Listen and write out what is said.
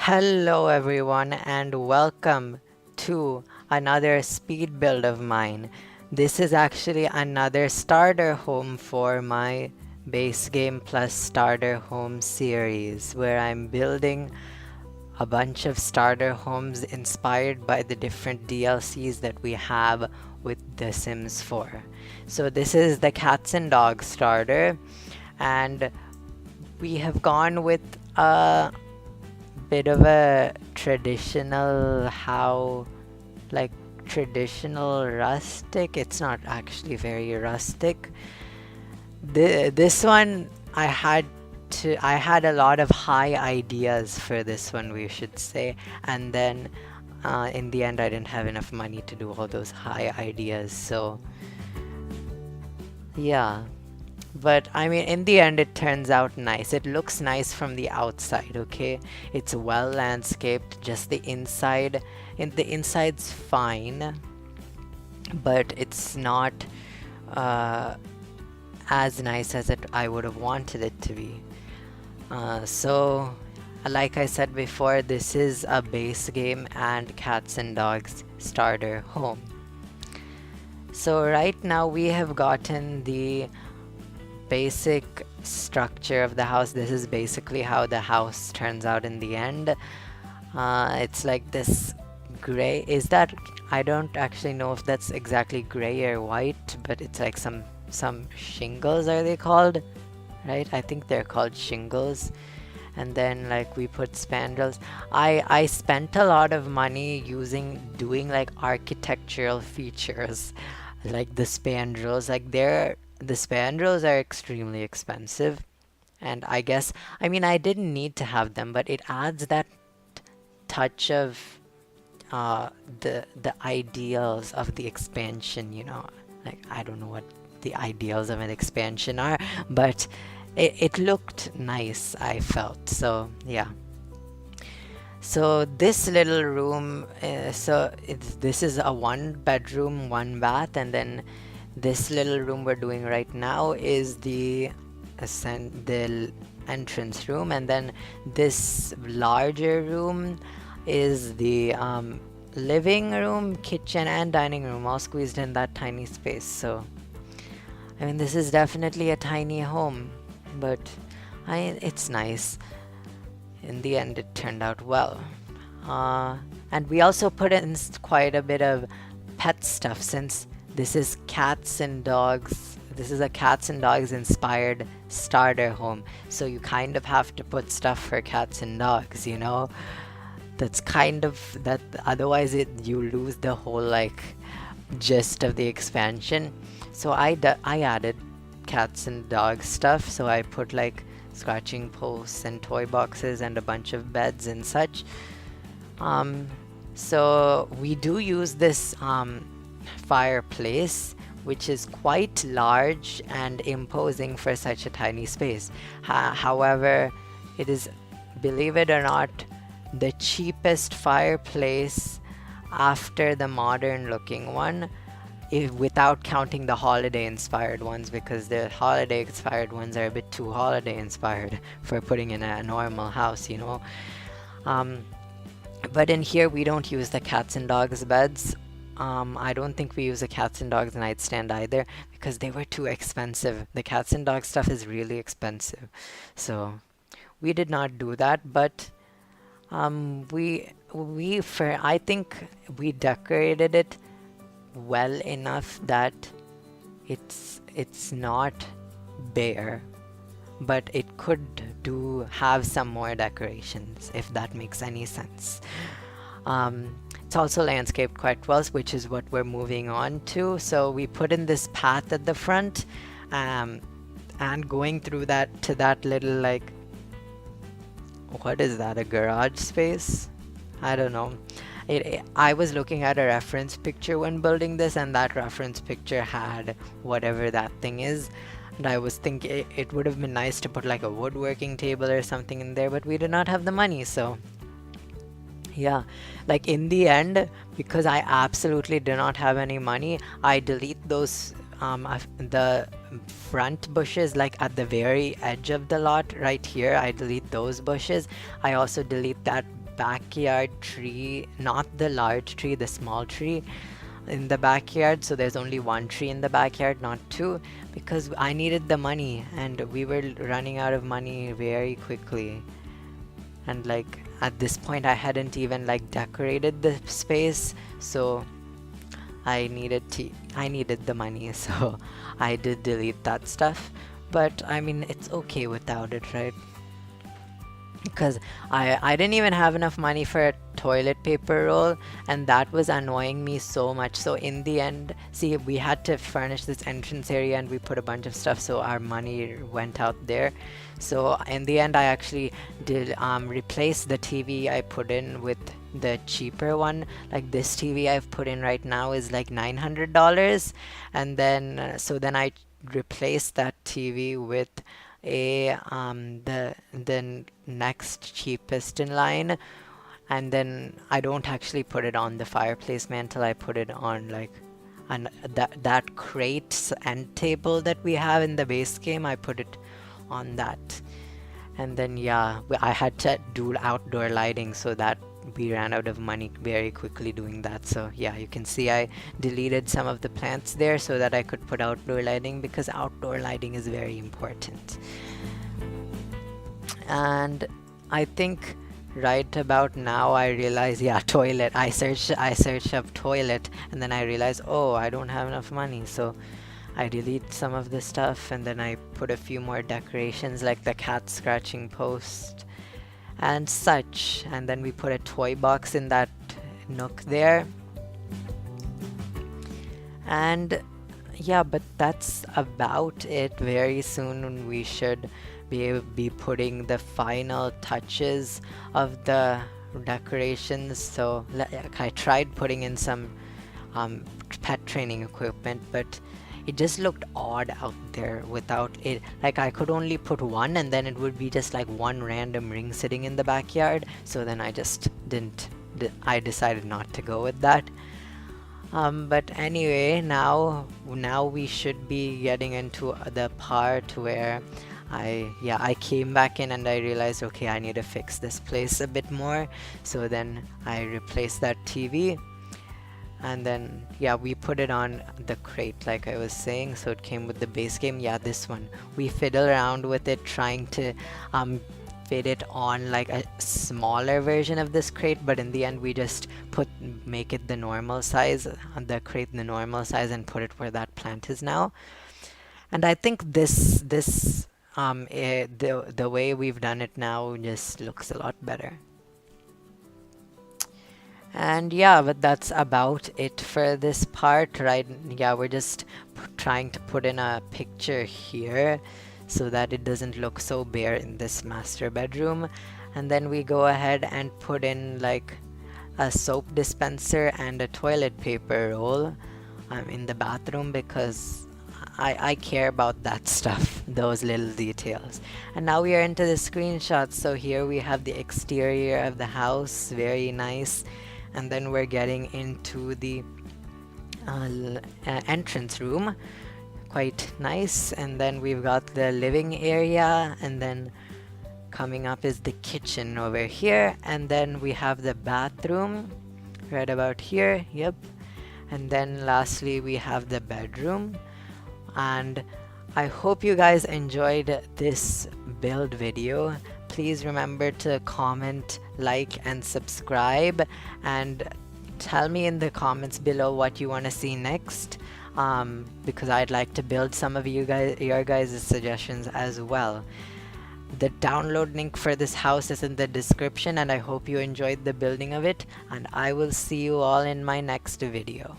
Hello everyone and welcome to another speed build of mine. This is actually another starter home for my base game plus starter home series where I'm building a bunch of starter homes inspired by the different DLCs that we have with The Sims 4. So this is the cats and dogs starter, and we have gone with a bit of a traditional like traditional rustic. It's not actually very rustic. This one I had a lot of high ideas for this one, we should say, and then in the end I didn't have enough money to do all those high ideas, so yeah. But I mean, in the end, it turns out nice. It looks nice from the outside, okay? It's well landscaped, just the inside. The inside's fine, but it's not uh, as nice as I would have wanted it to be. So, like I said before, this is a base game and cats and dogs starter home. So right now we have gotten the basic structure of the house. This is basically how the house turns out in the end. It's like this gray. Is that? I don't actually know if that's exactly gray or white, but it's like some shingles, are they called? Right? I think they're called shingles. And then like we put spandrels. I spent a lot of money doing like architectural features, like the spandrels. The spandrels are extremely expensive, and I mean, I didn't need to have them, but it adds that touch of the ideals of the expansion, you know. Like, I don't know what the ideals of an expansion are, but it looked nice, I felt. So yeah. So this little room, this is a 1 bedroom, 1 bath, and then this little room we're doing right now is the entrance room, and then this larger room is the living room, kitchen, and dining room, all squeezed in that tiny space. So, I mean, this is definitely a tiny home, but it's nice. In the end, it turned out well. And we also put in quite a bit of pet stuff, since this is cats and dogs. This is a cats and dogs inspired starter home. So you kind of have to put stuff for cats and dogs, you know? That's kind of that, otherwise you lose the whole like gist of the expansion. So I added cats and dog stuff. So I put like scratching posts and toy boxes and a bunch of beds and such. So we do use this fireplace, which is quite large and imposing for such a tiny space. However, it is, believe it or not, the cheapest fireplace after the modern looking one, without counting the holiday inspired ones, because the holiday inspired ones are a bit too holiday inspired for putting in a normal house, you know. But in here we don't use the cats and dogs beds. I don't think we use a cats and dogs nightstand either, because they were too expensive. The cats and dogs stuff is really expensive, so we did not do that. But I think we decorated it well enough that it's not bare, but it could have some more decorations, if that makes any sense. It's also landscaped quite well, which is what we're moving on to. So we put in this path at the front, and going through that to that little, like, what is that, a garage space? I don't know. I was looking at a reference picture when building this, and that reference picture had whatever that thing is. And I was thinking it would have been nice to put like a woodworking table or something in there, but we did not have the money, so yeah. Like, in the end, because I absolutely do not have any money, I delete those the front bushes, like at the very edge of the lot right here. I delete those bushes. I also delete that backyard tree, not the large tree, the small tree in the backyard. So there's only one tree in the backyard, not two, because I needed the money and we were running out of money very quickly. And like at this point I hadn't even like decorated the space, so I needed the money, so I did delete that stuff. But I mean, it's okay without it, right? Because I didn't even have enough money for a toilet paper roll, and that was annoying me so much. So in the end, see, we had to furnish this entrance area and we put a bunch of stuff, so our money went out there. So in the end I actually did replace the TV I put in with the cheaper one. Like this TV I've put in right now is like $900, and then so then I replaced that TV with a the next cheapest in line, and then I don't actually put it on the fireplace mantle. I put it on like that crate end table that we have in the base game. I put it on that, and then yeah, I had to do outdoor lighting, so that we ran out of money very quickly doing that. So yeah, you can see I deleted some of the plants there so that I could put outdoor lighting, because outdoor lighting is very important. And I think right about now I realize, yeah, toilet. I searched up toilet, and then I realized, oh, I don't have enough money, so I delete some of the stuff, and then I put a few more decorations like the cat scratching post and such, and then we put a toy box in that nook there. And yeah, but that's about it. Very soon we should be putting the final touches of the decorations. So I tried putting in some pet training equipment, but it just looked odd out there without it. Like I could only put one, and then it would be just like one random ring sitting in the backyard. So then I just didn't. I decided not to go with that. But anyway, now we should be getting into the part where I came back in and I realized, okay, I need to fix this place a bit more. So then I replaced that TV. And then yeah, we put it on the crate like I was saying, so it came with the base game. Yeah, this one we fiddle around with it, trying to fit it on like a smaller version of this crate, but in the end we just make it the normal size, the crate the normal size, and put it where that plant is now. And I think this the way we've done it now just looks a lot better. And yeah, but that's about it for this part, right? Yeah, we're just trying to put in a picture here so that it doesn't look so bare in this master bedroom. And then we go ahead and put in like a soap dispenser and a toilet paper roll in the bathroom, because I care about that stuff, those little details. And now we are into the screenshots. So here we have the exterior of the house, very nice. And then we're getting into the entrance room, quite nice. And then we've got the living area, and then coming up is the kitchen over here, and then we have the bathroom right about here. Yep. And then lastly we have the bedroom. And I hope you guys enjoyed this build video. Please remember to comment, like, and subscribe, and tell me in the comments below what you want to see next, because I'd like to build some of your guys' suggestions as well. The download link for this house is in the description, and I hope you enjoyed the building of it, and I will see you all in my next video.